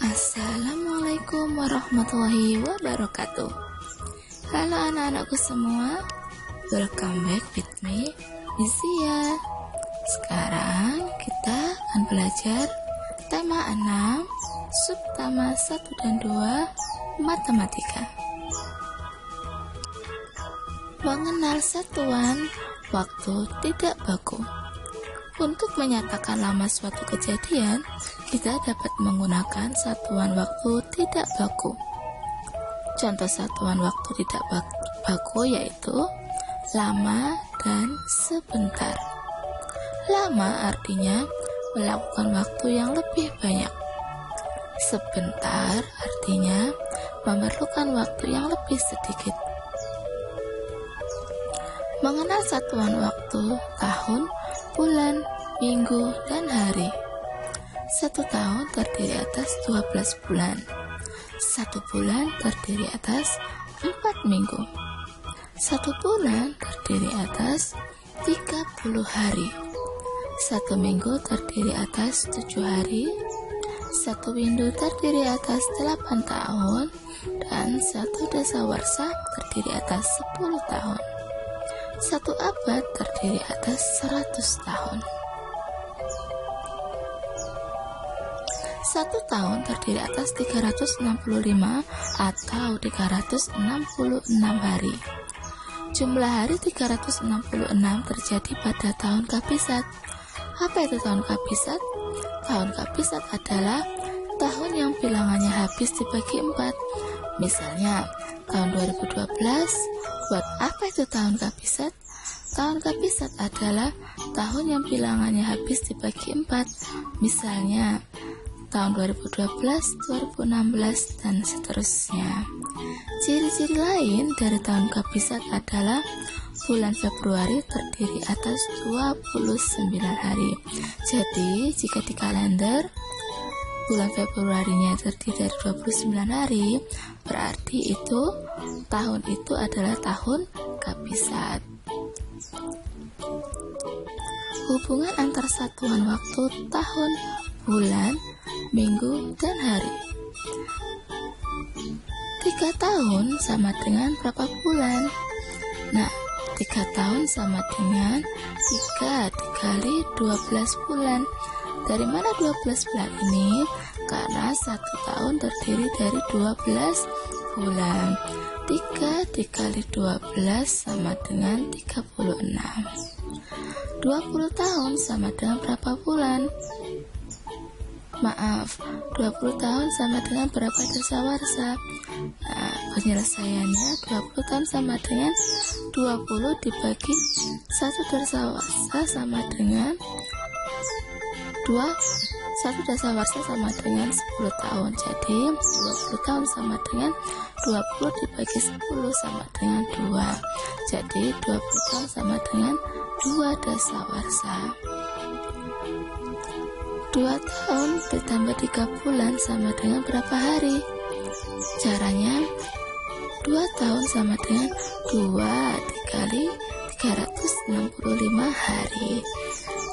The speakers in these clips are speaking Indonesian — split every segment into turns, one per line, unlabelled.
Assalamualaikum warahmatullahi wabarakatuh. Halo anak-anakku semua, welcome back with me, Izia. Sekarang kita akan belajar tema 6, subtema 1 dan 2, matematika. Mengenal satuan waktu tidak baku. Untuk menyatakan lama suatu kejadian, kita dapat menggunakan satuan waktu tidak baku. Contoh satuan waktu tidak baku yaitu lama dan sebentar. Lama artinya melakukan waktu yang lebih banyak. Sebentar artinya memerlukan waktu yang lebih sedikit. Mengenal satuan waktu tahun, bulan, minggu, dan hari. 1 tahun terdiri atas 12 bulan. 1 bulan terdiri atas 4 minggu. 1 bulan terdiri atas 30 hari. 1 minggu terdiri atas 7 hari. 1 windu terdiri atas 8 tahun. Dan 1 dasawarsa terdiri atas 10 tahun. 1 abad terdiri atas 100 tahun. 1 tahun terdiri atas 365 atau 366 hari. Jumlah hari 366 terjadi pada tahun kabisat. Apa itu tahun kabisat? Tahun kabisat adalah tahun yang bilangannya habis dibagi 4. Misalnya, tahun 2012. Buat apa itu tahun kabisat? Tahun kabisat adalah tahun yang bilangannya habis dibagi 4. Misalnya, tahun 2012, 2016, dan seterusnya. Ciri-ciri lain dari tahun kabisat adalah bulan Februari terdiri atas 29 hari. Jadi, jika di kalender bulan Februarinya terdiri dari 29 hari, berarti itu tahun itu adalah tahun kabisat. Hubungan antar satuan waktu tahun, bulan, minggu, dan hari. 3 tahun sama dengan berapa bulan? Nah, 3 tahun sama dengan 3 dikali 12 bulan. Dari mana 12 bulan ini? Karena 1 tahun terdiri dari 12 bulan. 3 dikali 12 sama dengan 36. 20 tahun sama dengan berapa bulan? Maaf, 20 tahun sama dengan berapa dasawarsa? Nah, penyelesaiannya 20 tahun sama dengan 20 dibagi 1 dasawarsa sama dengan 1 dasawarsa sama dengan 10 tahun. Jadi 20 tahun sama dengan 20 dibagi 10 sama dengan 2. Jadi 20 tahun sama dengan 2 dasawarsa. 2 tahun ditambah 3 bulan sama dengan berapa hari? Caranya 2 tahun sama dengan 2 dikali 365 hari.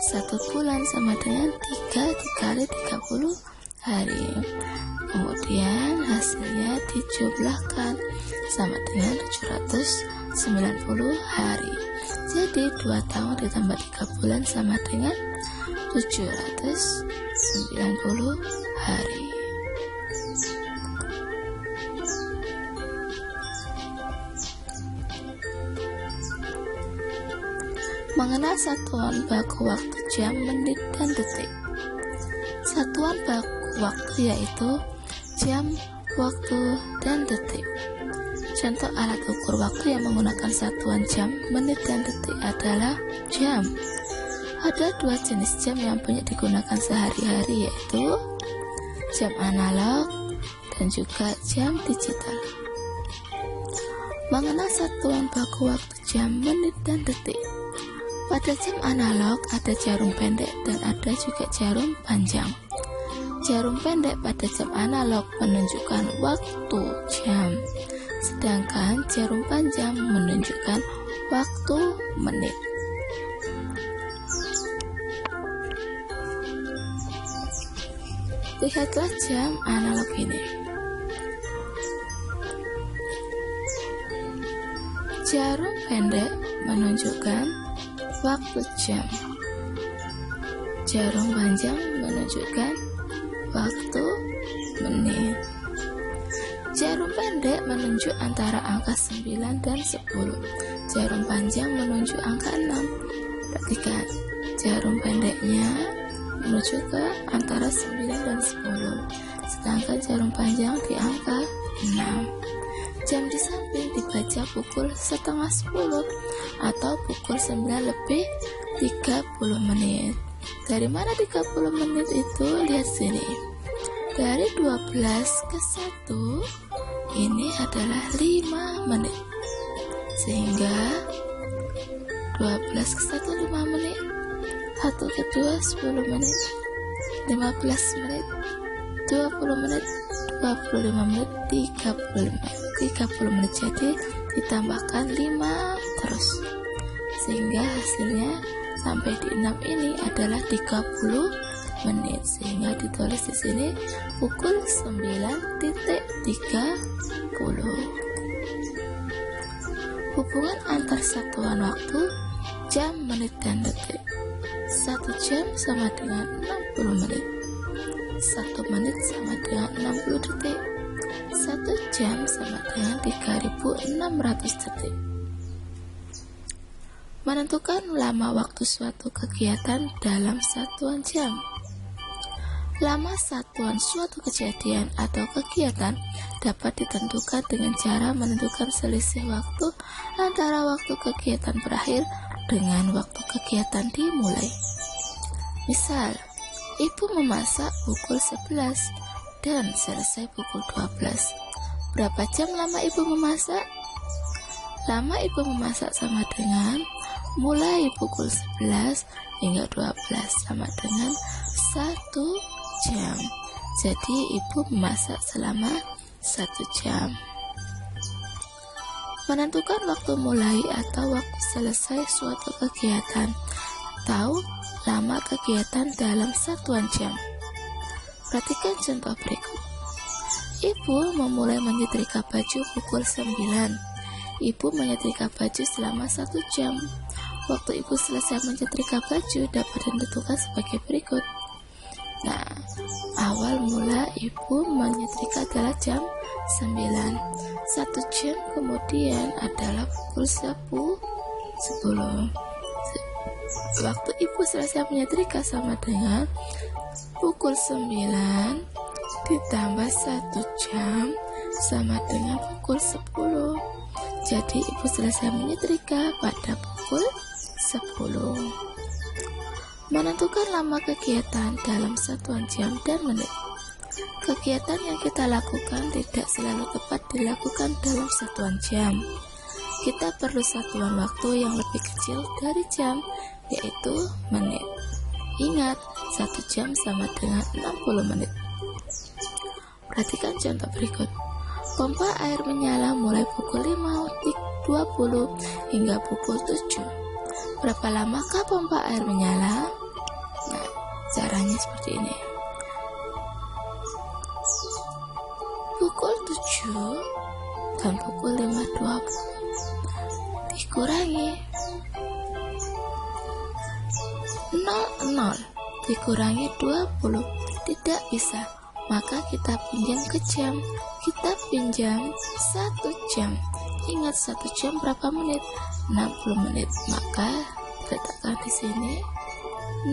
1 bulan sama dengan 3 dikali 30 hari. Kemudian hasilnya dijumlahkan sama dengan 790 hari. Jadi 2 tahun ditambah 3 bulan sama dengan 790 hari. Mengenal satuan baku waktu jam, menit, dan detik. Satuan baku waktu yaitu jam, waktu, dan detik. Contoh alat ukur waktu yang menggunakan satuan jam, menit, dan detik adalah jam. Ada 2 jenis jam yang banyak digunakan sehari-hari yaitu jam analog dan juga jam digital. Mengenal satuan baku waktu jam, menit, dan detik. Pada jam analog ada jarum pendek dan ada juga jarum panjang. Jarum pendek pada jam analog menunjukkan waktu jam, sedangkan jarum panjang menunjukkan waktu menit. Lihatlah jam analog ini. Jarum pendek menunjukkan waktu jam. Jarum panjang menunjukkan waktu menit. Jarum pendek menunjuk antara angka 9 dan 10. Jarum panjang menunjuk angka 6. Perhatikan, jarum pendeknya menuju ke antara 9 dan 10, sedangkan jarum panjang di angka 6. Jam di samping dibaca pukul setengah 10 atau pukul 9 lebih 30 menit. Dari mana 30 menit itu? Lihat sini. Dari 12 ke 1 ini adalah 5 menit. Sehingga 12 ke 1 5 menit, 1 ke 2 10 menit, 15 menit, 20 menit, 25 menit, 30 menit. Jadi ditambahkan 5 terus, sehingga hasilnya sampai di 6 ini adalah 30 menit. Sehingga ditulis di sini pukul 9.30. Hubungan antar satuan waktu jam, menit, dan detik. 1 jam sama dengan 60 menit. 1 menit sama dengan 60 detik. 1 jam sama dengan 3600 detik. Menentukan lama waktu suatu kegiatan dalam satuan jam. Lama satuan suatu kejadian atau kegiatan dapat ditentukan dengan cara menentukan selisih waktu antara waktu kegiatan berakhir dengan waktu kegiatan dimulai. Misal, ibu memasak pukul 11 dan selesai pukul 12. Berapa jam lama ibu memasak? Lama ibu memasak sama dengan mulai pukul 11 hingga 12 sama dengan 1 jam. Jadi ibu memasak selama 1 jam. Menentukan waktu mulai atau waktu selesai suatu kegiatan atau lama kegiatan dalam satuan jam. Perhatikan contoh berikut. Ibu memulai menyetrika baju pukul 9. Ibu menyetrika baju selama 1 jam. Waktu ibu selesai menyetrika baju dapat ditentukan sebagai berikut. Nah, awal mula ibu menyetrika adalah jam 9. 1 jam kemudian adalah pukul 10. Waktu ibu selesai menyetrika sama dengan pukul 9 ditambah 1 jam sama dengan pukul 10. Jadi ibu selesai menyetrika pada pukul 10. Menentukan lama kegiatan dalam satuan jam dan menit. Kegiatan yang kita lakukan tidak selalu tepat dilakukan dalam satuan jam. Kita perlu satuan waktu yang lebih kecil dari jam, yaitu menit. Ingat, 1 jam sama dengan 60 menit. Perhatikan contoh berikut. Pompa air menyala mulai pukul 5.20 hingga pukul 7. Berapa lamakah pompa air menyala? Nah, caranya seperti ini. Pukul 7 dan pukul 5.20 dikurangi 00 dikurangi 20. Tidak bisa, maka kita pinjam ke jam. Kita pinjam 1 jam. Ingat, 1 jam berapa menit? 60 menit. Maka letakkan di sini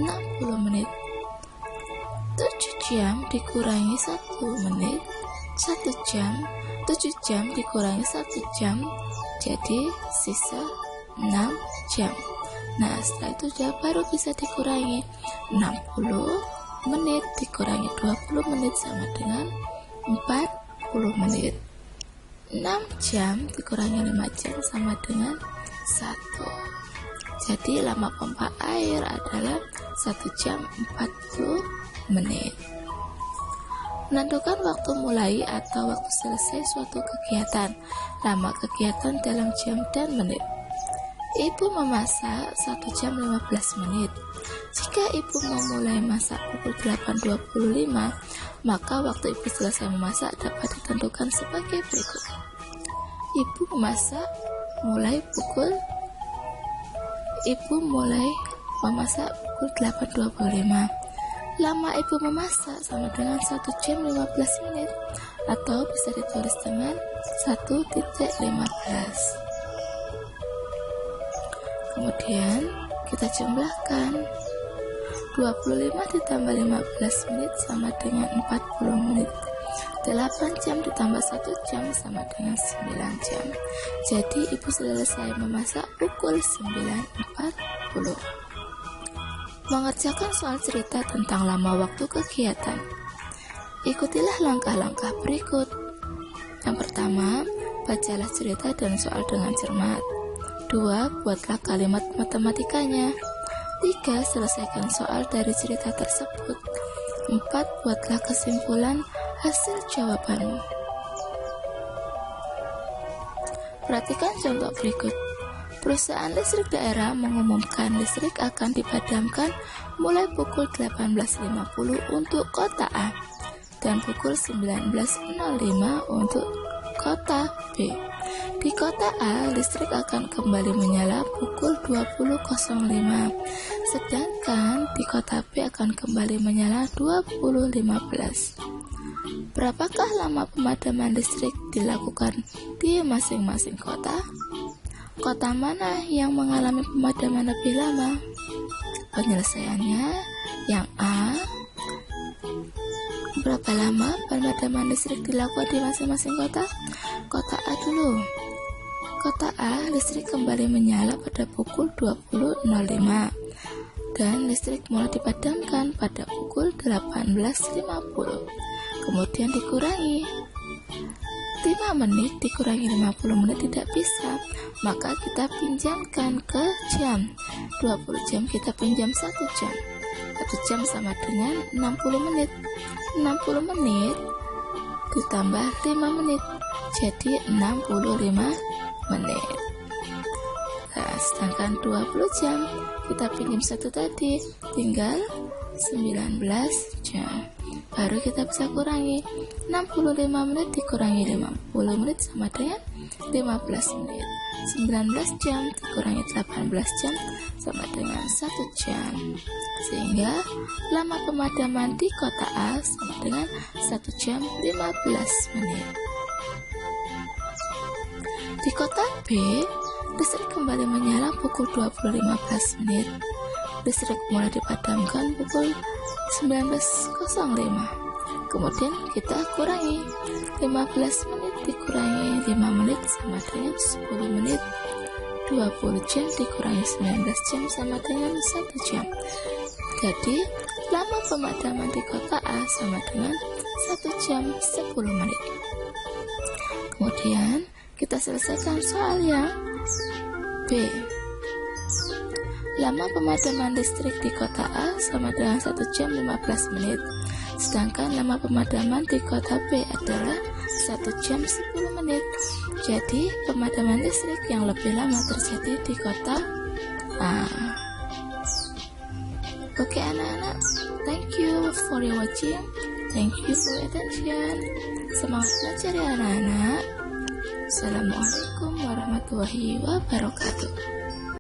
60 menit. 7 jam dikurangi 1 menit, 1 jam. 7 jam dikurangi 1 jam, jadi sisa 6 jam. Nah, setelah itu baru bisa dikurangi. 60 menit dikurangi 20 menit sama dengan 40 menit. 6 jam dikurangi 5 jam sama dengan 1. Jadi lama pompa air adalah 1 jam 40 menit. Menentukan waktu mulai atau waktu selesai suatu kegiatan. Lama kegiatan dalam jam dan menit. Ibu memasak 1 jam 15 menit. Jika ibu memulai masak pukul 8.25, maka waktu ibu selesai memasak dapat ditentukan sebagai berikut. Ibu memasak mulai memasak pukul 8.25. Lama ibu memasak sama dengan 1 jam 15 menit atau bisa ditulis dengan 1.15. Kemudian kita jumlahkan. 25 ditambah 15 menit sama dengan 40 menit. 8 jam ditambah 1 jam sama dengan 9 jam. Jadi ibu selesai memasak pukul 9.40. Mengerjakan soal cerita tentang lama waktu kegiatan. Ikutilah langkah-langkah berikut. Yang pertama, bacalah cerita dan soal dengan cermat. 2. Buatlah kalimat matematikanya. 3. Selesaikan soal dari cerita tersebut. 4. Buatlah kesimpulan hasil jawabanmu. Perhatikan contoh berikut. Perusahaan listrik daerah mengumumkan listrik akan dipadamkan mulai pukul 18.50 untuk kota A dan pukul 19.05 untuk kota B. Di kota A, listrik akan kembali menyala pukul 20.05, sedangkan di kota B akan kembali menyala 20.15. Berapakah lama pemadaman listrik dilakukan di masing-masing kota? Kota mana yang mengalami pemadaman lebih lama? Penyelesaiannya, yang A. Berapa lama pemadaman listrik dilakukan di masing-masing kota? Kota A dulu. Kota A, listrik kembali menyala pada pukul 20.05 dan listrik mulai dipadamkan pada pukul 18.50. Kemudian dikurangi. 5 menit dikurangi 50 menit tidak bisa, maka kita pinjamkan ke jam. 20 jam kita pinjam 1 jam. 1 jam sama dengan 60 menit. 60 menit ditambah 5 menit jadi 65 menit. Nah, sedangkan 20 jam kita pinjam 1 tadi tinggal 19 jam. Baru kita bisa kurangi. 65 menit dikurangi 50 menit sama dengan 15 menit. 19 jam dikurangi 18 jam sama dengan 1 jam. Sehingga lama pemadaman di kota A sama dengan 1 jam 15 menit. Di kota B, listrik kembali menyala pukul 20.15 menit. Listrik mulai dipadamkan pukul 19.05. Kemudian kita kurangi. 15 menit dikurangi 5 menit sama dengan 10 menit. 20 jam dikurangi 19 jam sama dengan 1 jam. Jadi, lama pemadaman di kota A sama dengan 1 jam 10 menit. Kemudian, kita selesaikan soal yang B. Lama pemadaman listrik di kota A sama dengan 1 jam 15 menit. Sedangkan lama pemadaman di kota B adalah 1 jam 10 menit. Jadi, pemadaman listrik yang lebih lama terjadi di kota A. Oke anak-anak, thank you for your watching. Thank you for your attention. Semangat belajar ya anak-anak. Assalamualaikum warahmatullahi wabarakatuh.